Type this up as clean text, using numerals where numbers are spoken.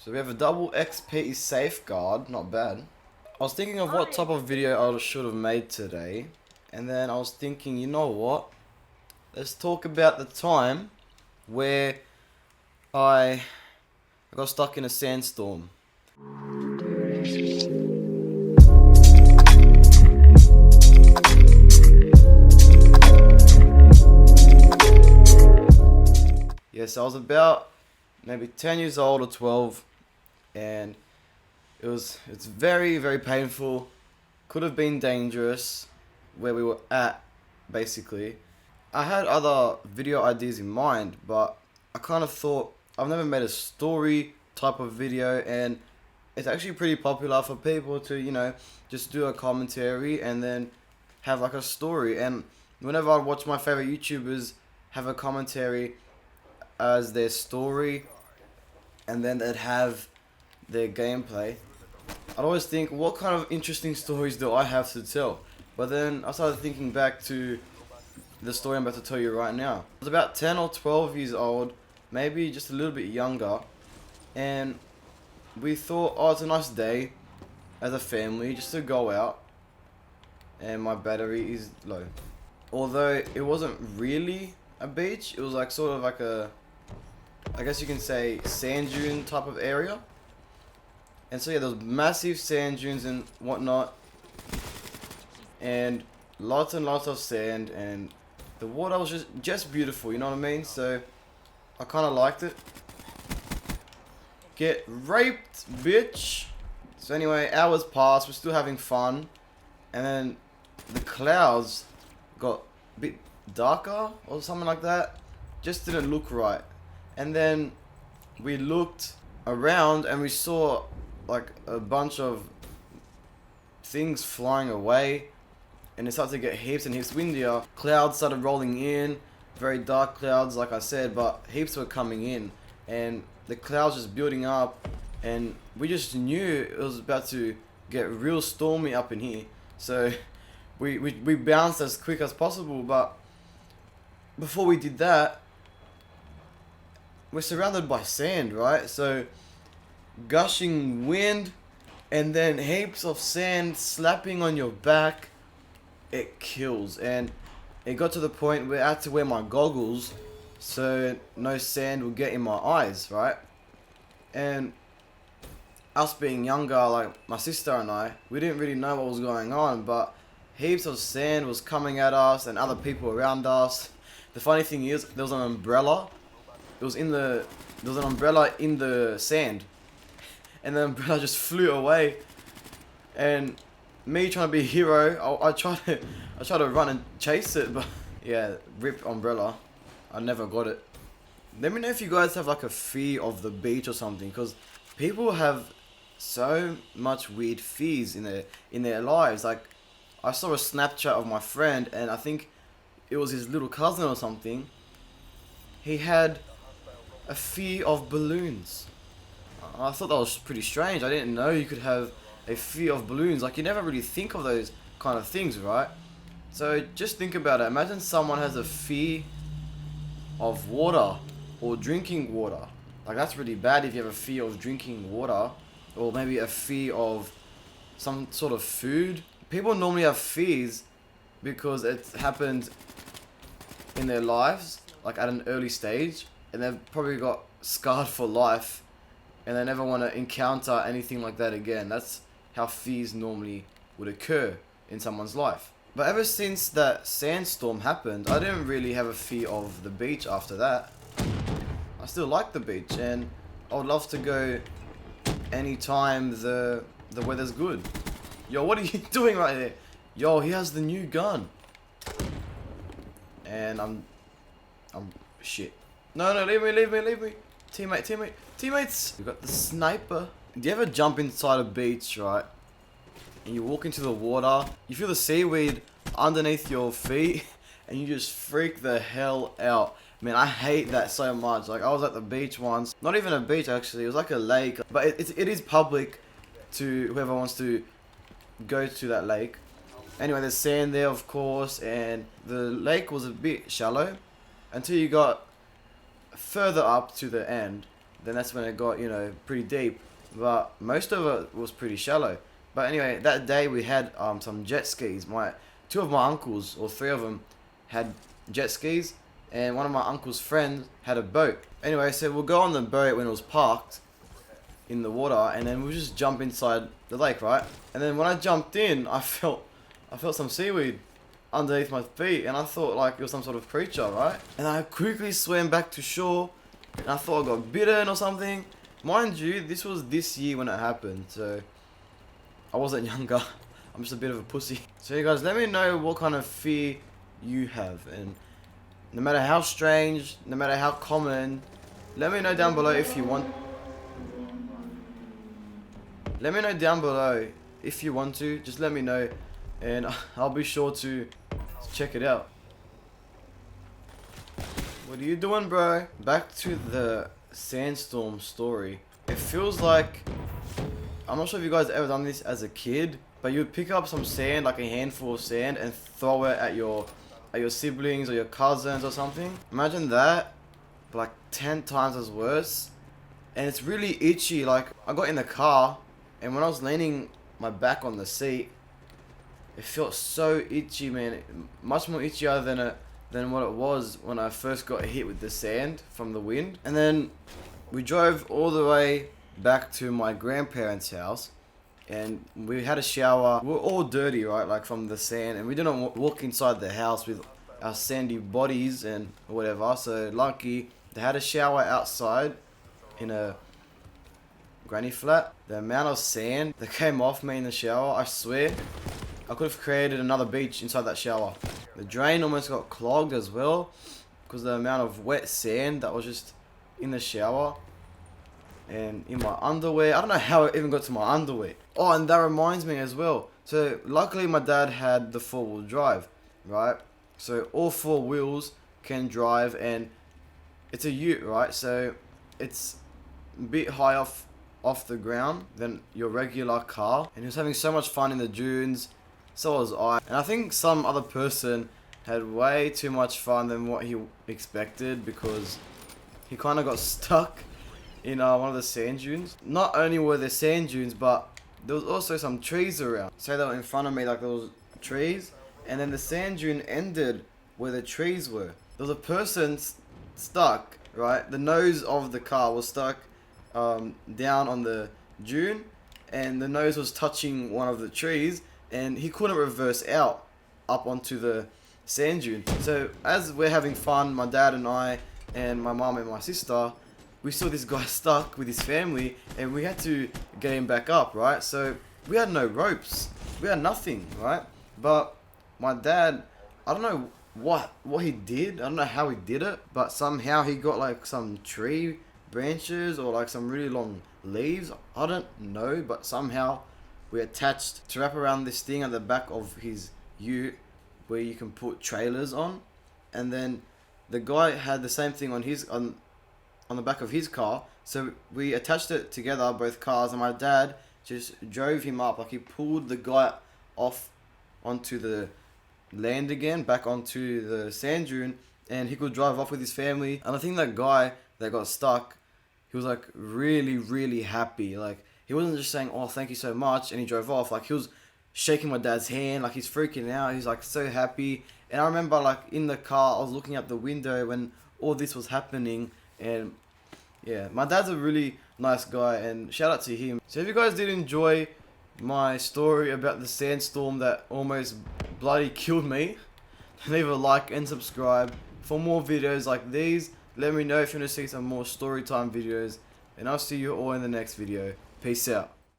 So we have a double XP safeguard, not bad. I was thinking of what type of video I should have made today. And then I was thinking, you know what? Let's talk about the time where I got stuck in a sandstorm. Yes, I was about maybe 10 years old or 12, and it's very painful. Could have been dangerous where we were at, basically. I had other video ideas in mind, but I kind of thought I've never made a story type of video, and it's actually pretty popular for people to, you know, just do a commentary and then have like a story. And whenever I watch my favorite YouTubers have a commentary as their story and then they'd have their gameplay, I'd always think, what kind of interesting stories do I have to tell? But then I started thinking back to the story I'm about to tell you right now. I was about 10 or 12 years old, maybe just a little bit younger, and we thought, oh, it's a nice day as a family just to go out, and my battery is low. Although it wasn't really a beach, it was like sort of like a, I guess you can say, sand dune type of area. And so yeah, there was massive sand dunes and whatnot, and lots of sand, and the water was just beautiful, you know what I mean? So I kind of liked it. Get raped, bitch. So anyway, hours passed, we're still having fun, and then the clouds got a bit darker or something like that. Just didn't look right. And then we looked around and we saw like a bunch of things flying away, and it started to get heaps and heaps windier. Clouds started rolling in, very dark clouds like I said, but heaps were coming in, and the clouds just building up, and we just knew it was about to get real stormy up in here. So we bounced as quick as possible, but before we did that, we're surrounded by sand, right? So gushing wind and then heaps of sand slapping on your back, it kills. And it got to the point where I had to wear my goggles so no sand would get in my eyes, right? And us being younger, like my sister and I, we didn't really know what was going on, but heaps of sand was coming at us and other people around us. The funny thing is, there was an umbrella. There was an umbrella in the sand, and the umbrella just flew away. And me trying to be a hero, I tried to run and chase it, but yeah, rip umbrella. I never got it. Let me know if you guys have like a fear of the beach or something, because people have so much weird fears in their lives. Like, I saw a Snapchat of my friend, and I think it was his little cousin or something. He had a fear of balloons. I thought that was pretty strange. I didn't know you could have a fear of balloons. Like, you never really think of those kind of things, right? So just think about it. Imagine someone has a fear of water or drinking water. Like, that's really bad if you have a fear of drinking water, or maybe a fear of some sort of food. People normally have fears because it happened in their lives, like at an early stage, and they've probably got scarred for life, and they never want to encounter anything like that again. That's how fears normally would occur in someone's life. But ever since that sandstorm happened, I didn't really have a fear of the beach after that. I still like the beach, and I would love to go anytime the weather's good. Yo, what are you doing right there? Yo, he has the new gun. And I'm shit. No, leave me. Teammates. We got the sniper. Do you ever jump inside a beach, right? And you walk into the water, you feel the seaweed underneath your feet, and you just freak the hell out. Man, I hate that so much. Like, I was at the beach once. Not even a beach, actually. It was like a lake. But it is public to whoever wants to go to that lake. Anyway, there's sand there, of course, and the lake was a bit shallow until you got further up to the end, then that's when it got, you know, pretty deep. But most of it was pretty shallow. But anyway, that day we had some jet skis. Two of my uncles, or three of them, had jet skis, and one of my uncle's friends had a boat. Anyway, so we'll go on the boat when it was parked in the water, and then we'll just jump inside the lake, right? And then when I jumped in, I felt some seaweed underneath my feet, and I thought like it was some sort of creature, right? And I quickly swam back to shore, and I thought I got bitten or something. Mind you, this was this year when it happened, so I wasn't younger. I'm just a bit of a pussy. So you guys, let me know what kind of fear you have, and no matter how strange, no matter how common, let me know down below if you want. Let me know down below if you want to. Just let me know, and I'll be sure to check it out. What are you doing, bro? Back to the sandstorm story. It feels like, I'm not sure if you guys ever done this as a kid, but you'd pick up some sand, like a handful of sand, and throw it at your siblings or your cousins or something. Imagine that, but like 10 times as worse. And it's really itchy. Like, I got in the car, and when I was leaning my back on the seat, it felt so itchy, man. Much more itchier than what it was when I first got hit with the sand from the wind. And then we drove all the way back to my grandparents' house, and we had a shower. We were all dirty, right, like from the sand, and we didn't walk inside the house with our sandy bodies and whatever. So lucky they had a shower outside in a granny flat. The amount of sand that came off me in the shower, I swear I could have created another beach inside that shower. The drain almost got clogged as well because the amount of wet sand that was just in the shower and in my underwear. I don't know how it even got to my underwear. Oh, and that reminds me as well. So luckily my dad had the 4-wheel drive, right? So all 4 wheels can drive, and it's a ute, right? So it's a bit high off the ground than your regular car. And he was having so much fun in the dunes. So was I. And I think some other person had way too much fun than what he expected, because he kind of got stuck in one of the sand dunes. Not only were there sand dunes, but there was also some trees around. So they were in front of me, like there was trees, and then the sand dune ended where the trees were. There was a person stuck, right? The nose of the car was stuck down on the dune, and the nose was touching one of the trees, and he couldn't reverse out up onto the sand dune. So as we're having fun, my dad and I and my mom and my sister, we saw this guy stuck with his family, and we had to get him back up, right? So we had no ropes, we had nothing, right? But my dad, I don't know what he did, I don't know how he did it, but somehow he got like some tree branches or like some really long leaves, I don't know, but somehow we attached to wrap around this thing at the back of his ute where you can put trailers on. And then the guy had the same thing on his on the back of his car, so we attached it together, both cars, and my dad just drove him up, like he pulled the guy off onto the land again, back onto the sand dune, and he could drive off with his family. And I think that guy that got stuck, he was like really happy. Like he wasn't just saying, "Oh, thank you so much," and he drove off. Like he was shaking my dad's hand, like he's freaking out. He's like so happy. And I remember like in the car, I was looking out the window when all this was happening, and yeah, my dad's a really nice guy, and shout out to him. So if you guys did enjoy my story about the sandstorm that almost bloody killed me, leave a like and subscribe for more videos like these. Let me know if you want to see some more story time videos, and I'll see you all in the next video. Peace out.